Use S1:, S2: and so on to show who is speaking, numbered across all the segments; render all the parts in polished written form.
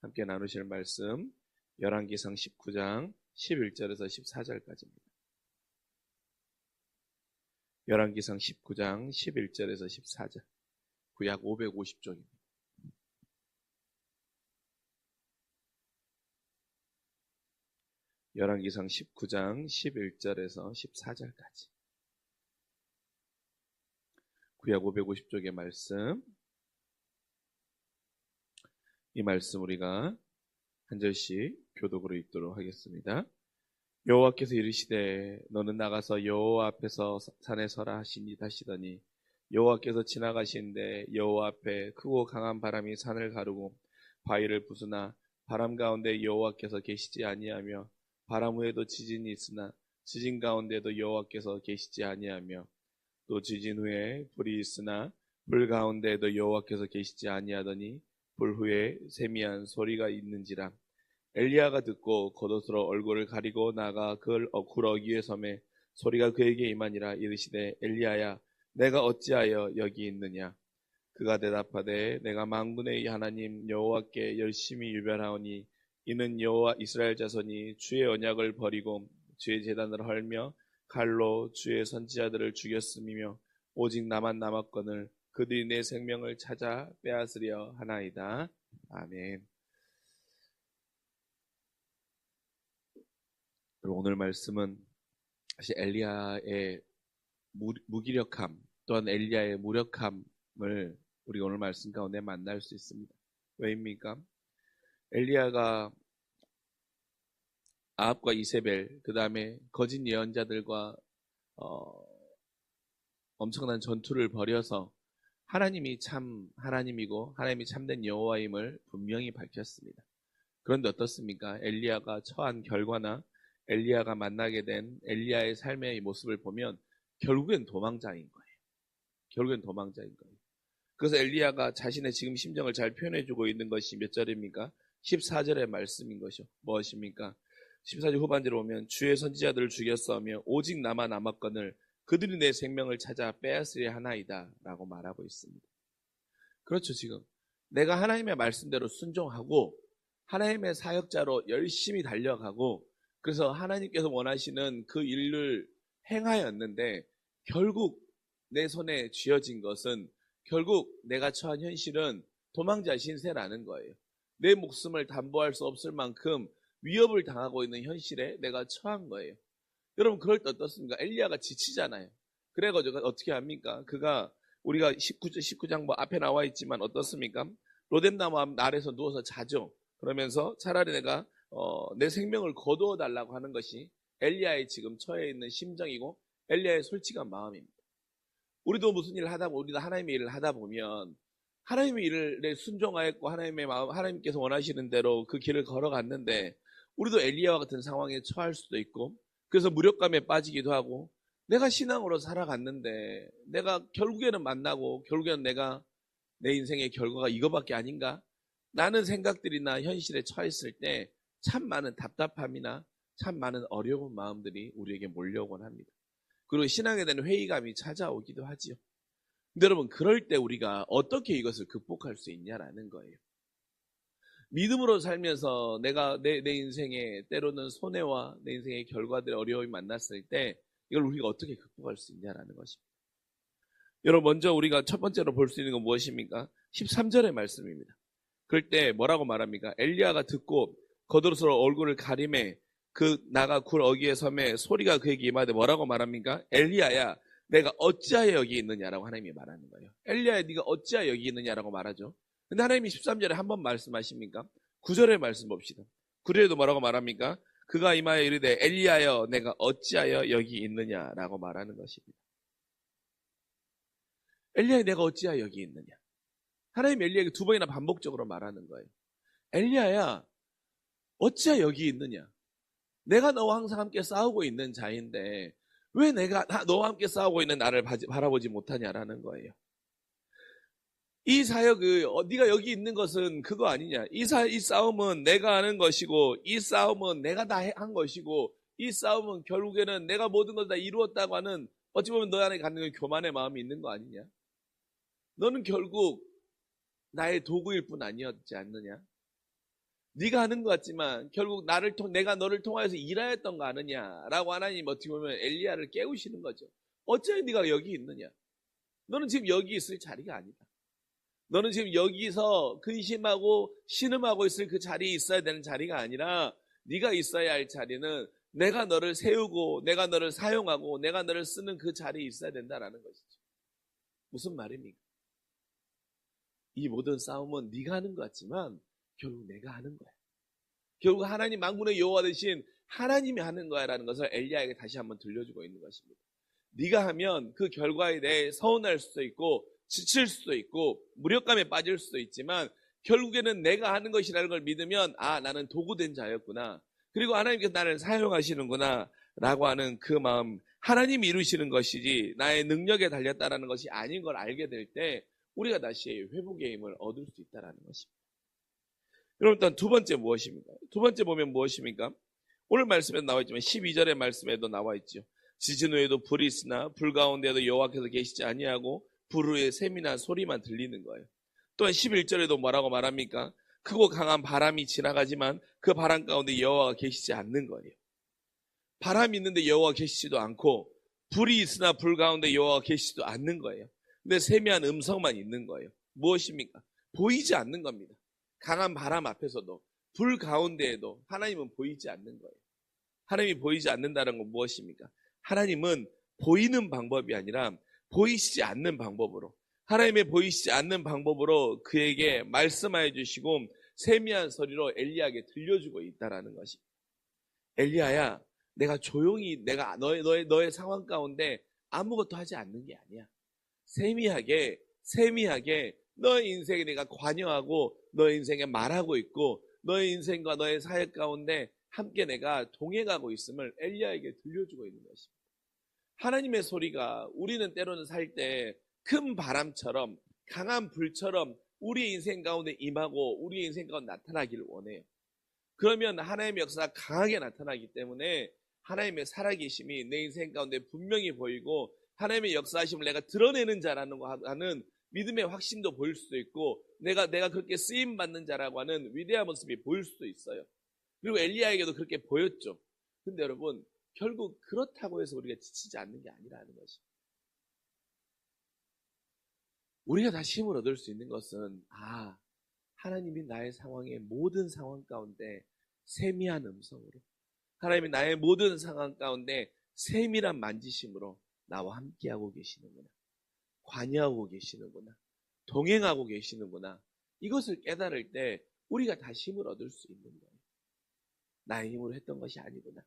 S1: 함께 나누실 말씀 열왕기상 19장 11절에서 14절까지입니다. 열왕기상 19장 11절에서 14절, 구약 550쪽입니다. 열왕기상 19장 11절에서 14절까지, 구약 550쪽의 말씀, 이 말씀 우리가 한 절씩 교독으로 읽도록 하겠습니다. 여호와께서 이르시되 너는 나가서 여호와 앞에서 산에 서라 하시더니 여호와께서 지나가시는데 여호와 앞에 크고 강한 바람이 산을 가르고 바위를 부수나 바람 가운데 여호와께서 계시지 아니하며 바람 후에도 지진이 있으나 지진 가운데도 여호와께서 계시지 아니하며 또 지진 후에 불이 있으나 불 가운데에도 여호와께서 계시지 아니하더니 불 후에 세미한 소리가 있는지라. 엘리야가 듣고 겉옷으로 얼굴을 가리고 나가 굴 어귀에 섬에 소리가 그에게 임하니라. 이르시되 엘리야야 내가 어찌하여 여기 있느냐. 그가 대답하되 내가 만군의 하나님 여호와께 열심히 유별하오니 이는 여호와 이스라엘 자손이 주의 언약을 버리고 주의 제단을 헐며 칼로 주의 선지자들을 죽였음이며 오직 나만 남았거늘 그들이 내 생명을 찾아 빼앗으려 하나이다. 아멘. 오늘 말씀은 사실 엘리야의 무기력함 또한 엘리야의 무력함을 우리가 오늘 말씀 가운데 만날 수 있습니다. 왜입니까? 엘리야가 아합과 이세벨, 그 다음에 거짓 예언자들과 엄청난 전투를 벌여서 하나님이 참 하나님이고 하나님이 참된 여호와임을 분명히 밝혔습니다. 그런데 어떻습니까? 엘리야가 처한 결과나 엘리야가 만나게 된 엘리야의 삶의 모습을 보면 결국엔 도망자인 거예요. 결국엔 도망자인 거예요. 그래서 엘리야가 자신의 지금 심정을 잘 표현해주고 있는 것이 몇 절입니까? 14절의 말씀인 것이요. 무엇입니까? 14절 후반절에 보면 주의 선지자들을 죽였으며 오직 나만 남았거늘 그들이 내 생명을 찾아 빼앗으려 하나이다 라고 말하고 있습니다. 그렇죠. 지금 내가 하나님의 말씀대로 순종하고 하나님의 사역자로 열심히 달려가고 그래서 하나님께서 원하시는 그 일을 행하였는데 결국 내 손에 쥐어진 것은 결국 내가 처한 현실은 도망자 신세라는 거예요. 내 목숨을 담보할 수 없을 만큼 위협을 당하고 있는 현실에 내가 처한 거예요. 여러분 그럴 때 어떻습니까? 엘리야가 지치잖아요. 그래가지고 어떻게 합니까? 그가 우리가 19장 뭐 앞에 나와 있지만 어떻습니까? 로뎀나무 아래에서 누워서 자죠. 그러면서 차라리 내가 내 생명을 거두어 달라고 하는 것이 엘리야의 지금 처해 있는 심정이고 엘리야의 솔직한 마음입니다. 우리도 무슨 일을 하다 보면 우리도 하나님의 일을 하다 보면 하나님의 일을 순종하였고 하나님의 마음 하나님께서 원하시는 대로 그 길을 걸어갔는데 우리도 엘리야와 같은 상황에 처할 수도 있고 그래서 무력감에 빠지기도 하고 내가 신앙으로 살아갔는데 내가 결국에는 만나고 결국에는 내가 내 인생의 결과가 이거밖에 아닌가? 라는 생각들이나 현실에 처했을 때 참 많은 답답함이나 참 많은 어려운 마음들이 우리에게 몰려오곤 합니다. 그리고 신앙에 대한 회의감이 찾아오기도 하지요. 근데 여러분 그럴 때 우리가 어떻게 이것을 극복할 수 있냐라는 거예요. 믿음으로 살면서 내가 내 인생에 때로는 손해와 내 인생의 결과들의 어려움이 만났을 때 이걸 우리가 어떻게 극복할 수 있냐라는 것입니다. 여러분 먼저 우리가 첫 번째로 볼 수 있는 건 무엇입니까? 13절의 말씀입니다. 그럴 때 뭐라고 말합니까? 엘리야가 듣고 겉옷으로 얼굴을 가리매 그 나가 굴 어귀에 섬에 소리가 그에게 임하되 뭐라고 말합니까? 엘리야야 내가 어찌하여 여기 있느냐라고 하나님이 말하는 거예요. 엘리야야 네가 어찌하여 여기 있느냐라고 말하죠. 근데 하나님이 13절에 한 번 말씀하십니까? 9절의 말씀 봅시다. 9절에도 뭐라고 말합니까? 그가 임하여 이르되 엘리야여 내가 어찌하여 여기 있느냐라고 말하는 것입니다. 엘리야야 내가 어찌하여 여기 있느냐. 하나님이 엘리야에게 두 번이나 반복적으로 말하는 거예요. 엘리야야 어찌하여 여기 있느냐. 내가 너와 항상 함께 싸우고 있는 자인데 왜 내가 너와 함께 싸우고 있는 나를 바라보지 못하냐라는 거예요. 이 사역을 네가 여기 있는 것은 그거 아니냐. 이 싸움은 내가 하는 것이고 이 싸움은 내가 다 한 것이고 이 싸움은 결국에는 내가 모든 걸 다 이루었다고 하는 어찌 보면 너 안에 갖는 교만의 마음이 있는 거 아니냐. 너는 결국 나의 도구일 뿐 아니었지 않느냐. 네가 하는 것 같지만 결국 내가 너를 통하여서 일하였던 거 아느냐라고 하나님 어떻게 보면 엘리야를 깨우시는 거죠. 어찌 네가 여기 있느냐? 너는 지금 여기 있을 자리가 아니다. 너는 지금 여기서 근심하고 신음하고 있을 그 자리에 있어야 되는 자리가 아니라 네가 있어야 할 자리는 내가 너를 세우고 내가 너를 사용하고 내가 너를 쓰는 그 자리에 있어야 된다라는 것이죠. 무슨 말입니까? 이 모든 싸움은 네가 하는 것 같지만 결국 내가 하는 거야. 결국 하나님 만군의 여호와 되신 하나님이 하는 거야라는 것을 엘리야에게 다시 한번 들려주고 있는 것입니다. 네가 하면 그 결과에 대해 서운할 수도 있고 지칠 수도 있고 무력감에 빠질 수도 있지만 결국에는 내가 하는 것이라는 걸 믿으면 나는 도구된 자였구나. 그리고 하나님께서 나를 사용하시는구나 라고 하는 그 마음, 하나님이 이루시는 것이지 나의 능력에 달렸다라는 것이 아닌 걸 알게 될 때 우리가 다시 회복의 힘을 얻을 수 있다는 것입니다. 여러분, 일단 두 번째 무엇입니까? 두 번째 보면 무엇입니까? 오늘 말씀에 나와 있지만 12절의 말씀에도 나와 있죠. 지진 후에도 불이 있으나 불 가운데에도 여호와께서 계시지 아니하고 불 후에 샘이나 소리만 들리는 거예요. 또한 11절에도 뭐라고 말합니까? 크고 강한 바람이 지나가지만 그 바람 가운데 여호와가 계시지 않는 거예요. 바람이 있는데 여호와가 계시지도 않고 불이 있으나 불 가운데 여호와가 계시지도 않는 거예요. 근데 세미한 음성만 있는 거예요. 무엇입니까? 보이지 않는 겁니다. 강한 바람 앞에서도 불 가운데에도 하나님은 보이지 않는 거예요. 하나님이 보이지 않는다는 건 무엇입니까? 하나님은 보이는 방법이 아니라 보이시지 않는 방법으로, 하나님의 보이시지 않는 방법으로 그에게 말씀하여 주시고 세미한 소리로 엘리야에게 들려주고 있다는 것입니다. 엘리야야, 내가 조용히 내가 너의 상황 가운데 아무것도 하지 않는 게 아니야. 세미하게 너의 인생에 내가 관여하고 너의 인생에 말하고 있고 너의 인생과 너의 사역 가운데 함께 내가 동행하고 있음을 엘리야에게 들려주고 있는 것입니다. 하나님의 소리가 우리는 때로는 살 때 큰 바람처럼 강한 불처럼 우리의 인생 가운데 임하고 우리의 인생 가운데 나타나기를 원해요. 그러면 하나님의 역사가 강하게 나타나기 때문에 하나님의 살아계심이 내 인생 가운데 분명히 보이고 하나님의 역사하심을 내가 드러내는 자라는 거 하는 믿음의 확신도 보일 수도 있고 내가 그렇게 쓰임받는 자라고 하는 위대한 모습이 보일 수도 있어요. 그리고 엘리야에게도 그렇게 보였죠. 근데 여러분, 결국 그렇다고 해서 우리가 지치지 않는 게 아니라는 것입니다. 우리가 다시 힘을 얻을 수 있는 것은 하나님이 나의 상황의 모든 상황 가운데 세미한 음성으로, 하나님이 나의 모든 상황 가운데 세밀한 만지심으로 나와 함께하고 계시는구나, 관여하고 계시는구나, 동행하고 계시는구나, 이것을 깨달을 때 우리가 다시 힘을 얻을 수 있는 거예요. 나의 힘으로 했던 것이 아니구나.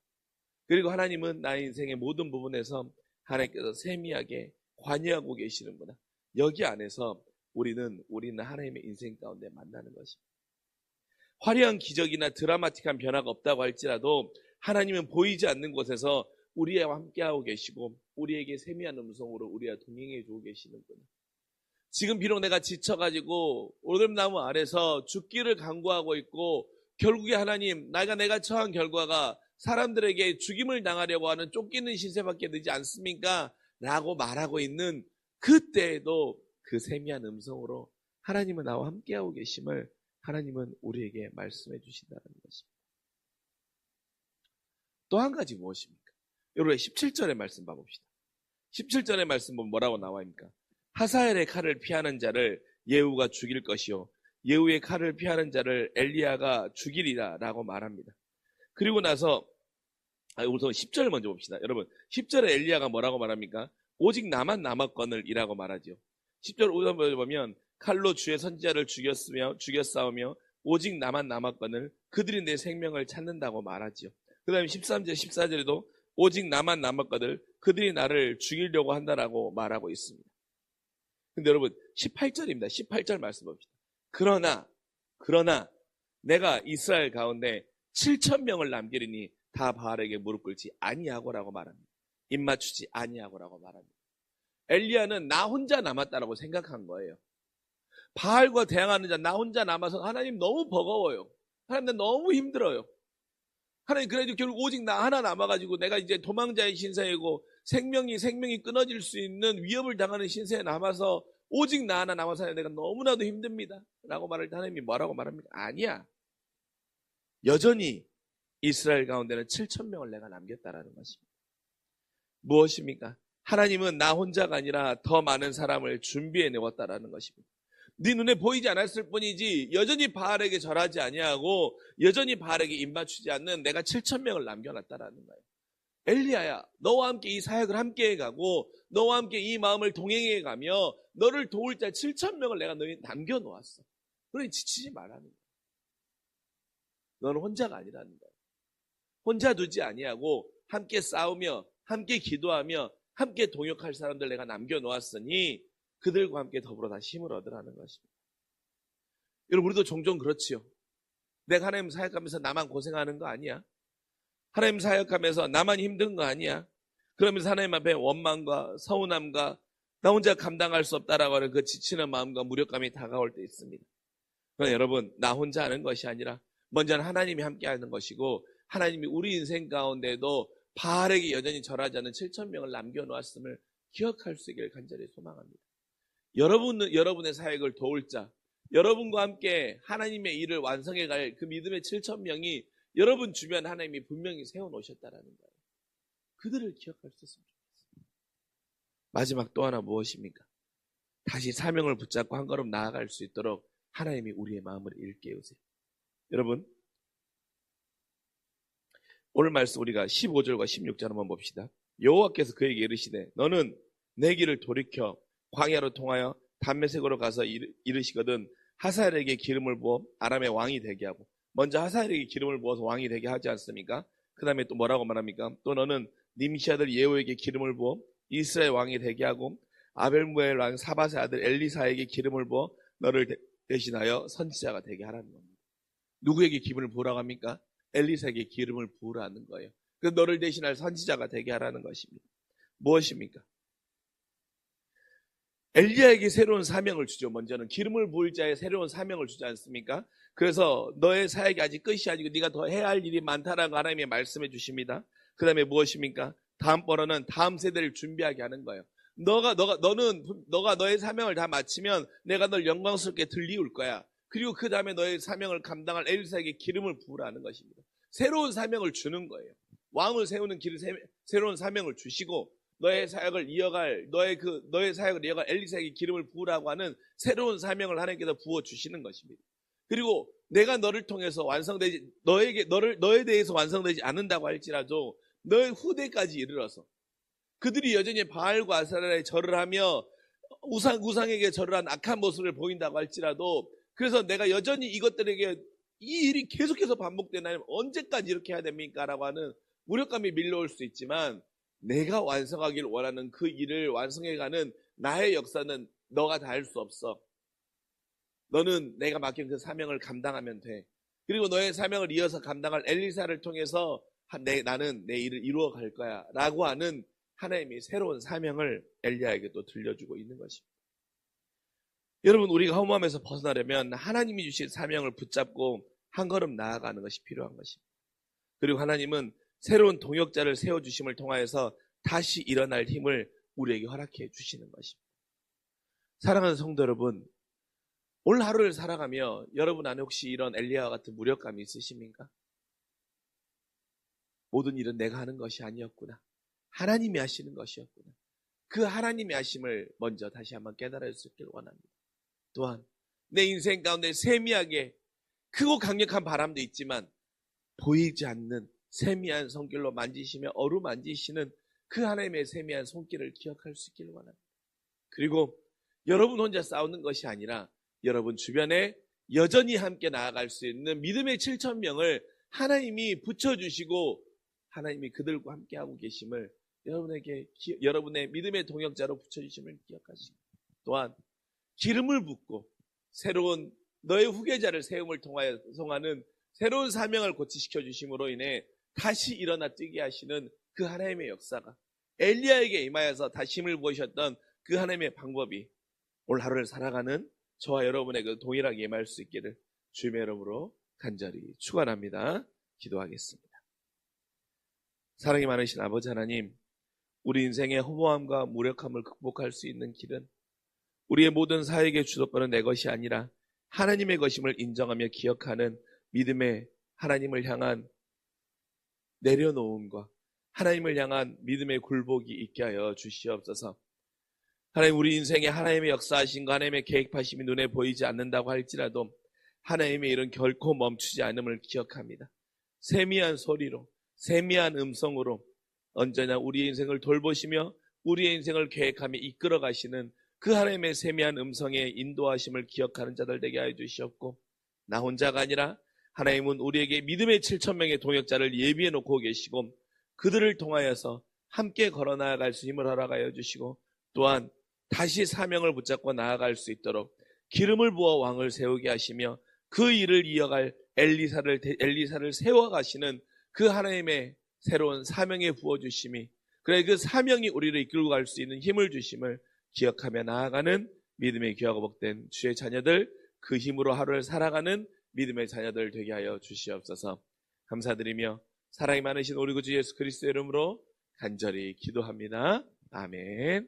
S1: 그리고 하나님은 나의 인생의 모든 부분에서 하나님께서 세미하게 관여하고 계시는구나. 여기 안에서 우리는 하나님의 인생 가운데 만나는 것입니다. 화려한 기적이나 드라마틱한 변화가 없다고 할지라도 하나님은 보이지 않는 곳에서 우리와 함께하고 계시고 우리에게 세미한 음성으로 우리와 동행해 주고 계시는구나. 지금 비록 내가 지쳐가지고 오름나무 아래서 죽기를 간구하고 있고 결국에 하나님, 내가 처한 결과가 사람들에게 죽임을 당하려고 하는 쫓기는 신세밖에 되지 않습니까? 라고 말하고 있는 그때에도 그 세미한 음성으로 하나님은 나와 함께하고 계심을 하나님은 우리에게 말씀해 주신다는 것입니다. 또 한 가지 무엇입니까? 여러분 17절의 말씀 봐봅시다. 17절의 말씀 보면 뭐라고 나와입니까? 하사엘의 칼을 피하는 자를 예후가 죽일 것이요 예후의 칼을 피하는 자를 엘리야가 죽이리라 라고 말합니다. 그리고 나서 우선 10절 먼저 봅시다. 여러분 10절에 엘리야가 뭐라고 말합니까? 오직 나만 남았거늘 이라고 말하죠. 10절 5절 보면 칼로 주의 선지자를 죽였사오며 오직 나만 남았거늘 그들이 내 생명을 찾는다고 말하지요. 그 다음에 13절 14절에도 오직 나만 남았거늘 그들이 나를 죽이려고 한다라고 말하고 있습니다. 근데 여러분 18절입니다. 18절 말씀 봅시다. 그러나 내가 이스라엘 가운데 7,000명을 남기리니 다 바알에게 무릎 꿇지 아니하고라고 말합니다. 입맞추지 아니하고라고 말합니다. 엘리야는 나 혼자 남았다라고 생각한 거예요. 바알과 대항하는 자 나 혼자 남아서 하나님 너무 버거워요. 하나님 나 너무 힘들어요. 하나님 그래도 결국 오직 나 하나 남아가지고 내가 이제 도망자의 신세이고 생명이 끊어질 수 있는 위협을 당하는 신세에 남아서 오직 나 하나 남아서 내가 너무나도 힘듭니다 라고 말할 때 하나님이 뭐라고 말합니까? 아니야. 여전히 이스라엘 가운데는 7,000명을 내가 남겼다라는 것입니다. 무엇입니까? 하나님은 나 혼자가 아니라 더 많은 사람을 준비해 내었다라는 것입니다. 네 눈에 보이지 않았을 뿐이지 여전히 바알에게 절하지 아니하고 여전히 바알에게 입맞추지 않는 내가 7,000명을 남겨놨다라는 거예요. 엘리야야, 너와 함께 이 사역을 함께 해가고 너와 함께 이 마음을 동행해 가며 너를 도울 자 7,000명을 내가 너희 남겨놓았어. 그러니 지치지 말라는 거예요. 너는 혼자가 아니라는 거예요. 혼자 두지 아니하고 함께 싸우며 함께 기도하며 함께 동역할 사람들 내가 남겨놓았으니 그들과 함께 더불어 다시 힘을 얻으라는 것입니다. 여러분, 우리도 종종 그렇지요. 내가 하나님 사역하면서 나만 고생하는 거 아니야? 하나님 사역하면서 나만 힘든 거 아니야? 그러면서 하나님 앞에 원망과 서운함과 나 혼자 감당할 수 없다라고 하는 그 지치는 마음과 무력감이 다가올 때 있습니다. 그러나 여러분, 나 혼자 하는 것이 아니라 먼저는 하나님이 함께 하는 것이고 하나님이 우리 인생 가운데도 바알에게 여전히 절하지 않는 7,000명을 남겨놓았음을 기억할 수 있기를 간절히 소망합니다. 여러분의 사역을 도울 자, 여러분과 함께 하나님의 일을 완성해 갈 그 믿음의 7,000명이 여러분 주변 하나님이 분명히 세워놓으셨다라는 거예요. 그들을 기억할 수 있으면 좋겠습니다. 마지막 또 하나 무엇입니까? 다시 사명을 붙잡고 한 걸음 나아갈 수 있도록 하나님이 우리의 마음을 일깨우세요. 여러분, 오늘 말씀 우리가 15절과 16절 한번 봅시다. 여호와께서 그에게 이르시되 너는 내 길을 돌이켜 광야로 통하여 담메색으로 가서 이르시거든 하사엘에게 기름을 부어 아람의 왕이 되게 하고, 먼저 하사엘에게 기름을 부어서 왕이 되게 하지 않습니까? 그 다음에 또 뭐라고 말합니까? 또 너는 님시 아들 예후에게 기름을 부어 이스라엘 왕이 되게 하고 아벨무엘 왕 사밧의 아들 엘리사에게 기름을 부어 너를 대신하여 선지자가 되게 하라는 겁니다. 누구에게 기름을 부으라고 합니까? 엘리사에게 기름을 부으라는 거예요. 그 너를 대신할 선지자가 되게 하라는 것입니다. 무엇입니까? 엘리야에게 새로운 사명을 주죠. 먼저는 기름을 부을 자에 새로운 사명을 주지 않습니까? 그래서 너의 사역이 아직 끝이 아니고 네가 더 해야 할 일이 많다라고 하나님이 말씀해 주십니다. 그 다음에 무엇입니까? 다음번에는 다음 세대를 준비하게 하는 거예요. 너가 너의 사명을 다 마치면 내가 널 영광스럽게 들리울 거야. 그리고 그 다음에 너의 사명을 감당할 엘리사에게 기름을 부으라는 것입니다. 새로운 사명을 주는 거예요. 왕을 세우는 새로운 사명을 주시고 너의 사역을 이어갈 엘리사에게 기름을 부으라고 하는 새로운 사명을 하나님께서 부어 주시는 것입니다. 그리고 내가 너를 통해서 너에 대해서 완성되지 않는다고 할지라도 너의 후대까지 이르러서 그들이 여전히 바알과 아세라에 절을 하며 우상에게 절을 한 악한 모습을 보인다고 할지라도, 그래서 내가 여전히 이것들에게 이 일이 계속해서 반복되나요? 언제까지 이렇게 해야 됩니까? 라고 하는 무력감이 밀려올 수 있지만 내가 완성하길 원하는 그 일을 완성해가는 나의 역사는 너가 다 할 수 없어. 너는 내가 맡긴 그 사명을 감당하면 돼. 그리고 너의 사명을 이어서 감당할 엘리사를 통해서 나는 내 일을 이루어 갈 거야 라고 하는 하나님이 새로운 사명을 엘리야에게 또 들려주고 있는 것입니다. 여러분, 우리가 허무함에서 벗어나려면 하나님이 주신 사명을 붙잡고 한 걸음 나아가는 것이 필요한 것입니다. 그리고 하나님은 새로운 동역자를 세워주심을 통하여서 다시 일어날 힘을 우리에게 허락해 주시는 것입니다. 사랑하는 성도 여러분, 오늘 하루를 살아가며 여러분 안에 혹시 이런 엘리야와 같은 무력감이 있으십니까? 모든 일은 내가 하는 것이 아니었구나. 하나님이 하시는 것이었구나. 그 하나님의 하심을 먼저 다시 한번 깨달을 수 있기를 원합니다. 또한 내 인생 가운데 세미하게 크고 강력한 바람도 있지만 보이지 않는 세미한 손길로 만지시며 어루만지시는 그 하나님의 세미한 손길을 기억할 수 있기를 원합니다. 그리고 여러분 혼자 싸우는 것이 아니라 여러분 주변에 여전히 함께 나아갈 수 있는 믿음의 7,000명을 하나님이 붙여주시고 하나님이 그들과 함께하고 계심을 여러분의 믿음의 동역자로 붙여주심을 기억하시고, 또한 기름을 붓고 새로운 너의 후계자를 세움을 통하여 성하는 새로운 사명을 고치시켜 주심으로 인해 다시 일어나 뛰게 하시는 그 하나님의 역사가 엘리야에게 임하여서 다시 힘을 부으셨던 그 하나님의 방법이 오늘 하루를 살아가는 저와 여러분에게 동일하게 임할 수 있기를 주님의 이름으로 간절히 축원합니다. 기도하겠습니다. 사랑이 많으신 아버지 하나님, 우리 인생의 허무함과 무력함을 극복할 수 있는 길은 우리의 모든 사역의 주도권은 내 것이 아니라 하나님의 것임을 인정하며 기억하는 믿음의 하나님을 향한 내려놓음과 하나님을 향한 믿음의 굴복이 있게 하여 주시옵소서. 하나님, 우리 인생에 하나님의 역사하신 거, 하나님의 계획하심이 눈에 보이지 않는다고 할지라도 하나님의 일은 결코 멈추지 않음을 기억합니다. 세미한 소리로, 세미한 음성으로 언제나 우리의 인생을 돌보시며 우리의 인생을 계획하며 이끌어 가시는 그 하나님의 세미한 음성의 인도하심을 기억하는 자들 되게 하여 주시옵고, 나 혼자가 아니라 하나님은 우리에게 믿음의 7,000명의 동역자를 예비해 놓고 계시고 그들을 통하여서 함께 걸어 나아갈 수 힘을 허락하여 주시고, 또한 다시 사명을 붙잡고 나아갈 수 있도록 기름을 부어 왕을 세우게 하시며 그 일을 이어갈 엘리사를 세워가시는 그 하나님의 새로운 사명에 부어주심이, 그래 그 사명이 우리를 이끌고 갈 수 있는 힘을 주심을 기억하며 나아가는 믿음의 귀하고 복된 주의 자녀들, 그 힘으로 하루를 살아가는 믿음의 자녀들 되게 하여 주시옵소서. 감사드리며 사랑이 많으신 우리 구주 예수 그리스도의 이름으로 간절히 기도합니다. 아멘.